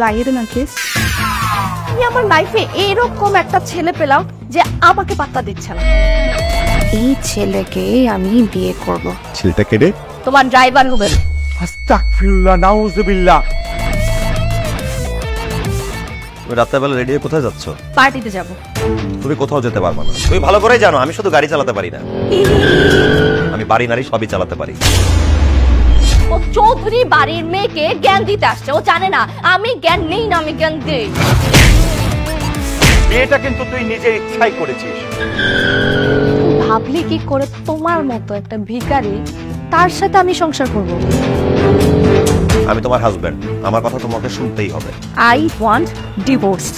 লাগিয়ে দেন প্লিজ। আমি আমার লাইফে এরকম একটা ছেলে পেলাম যে আমাকে পাত্তা দিচ্ছে না। এই ছেলেকে আমি বিয়ে করব। ছেলেটা কেটে তোমার ড্রাইভার হবে। আস্তাগফিরুল্লাহ, নাউযুবিল্লাহ। তুমি রাত্রেবেলা রেডি হয়ে কোথায় যাচ্ছ? পার্টিতে যাব। তুমি কোথাও যেতে পারবে না। তুমি ভালো করেই জানো আমি শুধু গাড়ি চালাতে পারি না, আমি বাড়ি নারী সবই চালাতে পারি। ও চৌধুরী বাড়ির মেয়েকে জ্ঞান দিতে আসছে। ও জানে না আমি জ্ঞান নেই না, আমি জ্ঞান দেই। এটা কিন্তু তুই নিজের ইচ্ছাই করেছিস। ভাবলি কি করে তোমার মতো একটা ভিখারি তার সাথে আমি সংসার করব? আমি তোমার হাজবেন্ড, আমার কথা তোমাকে শুনতেই হবে। I want divorce.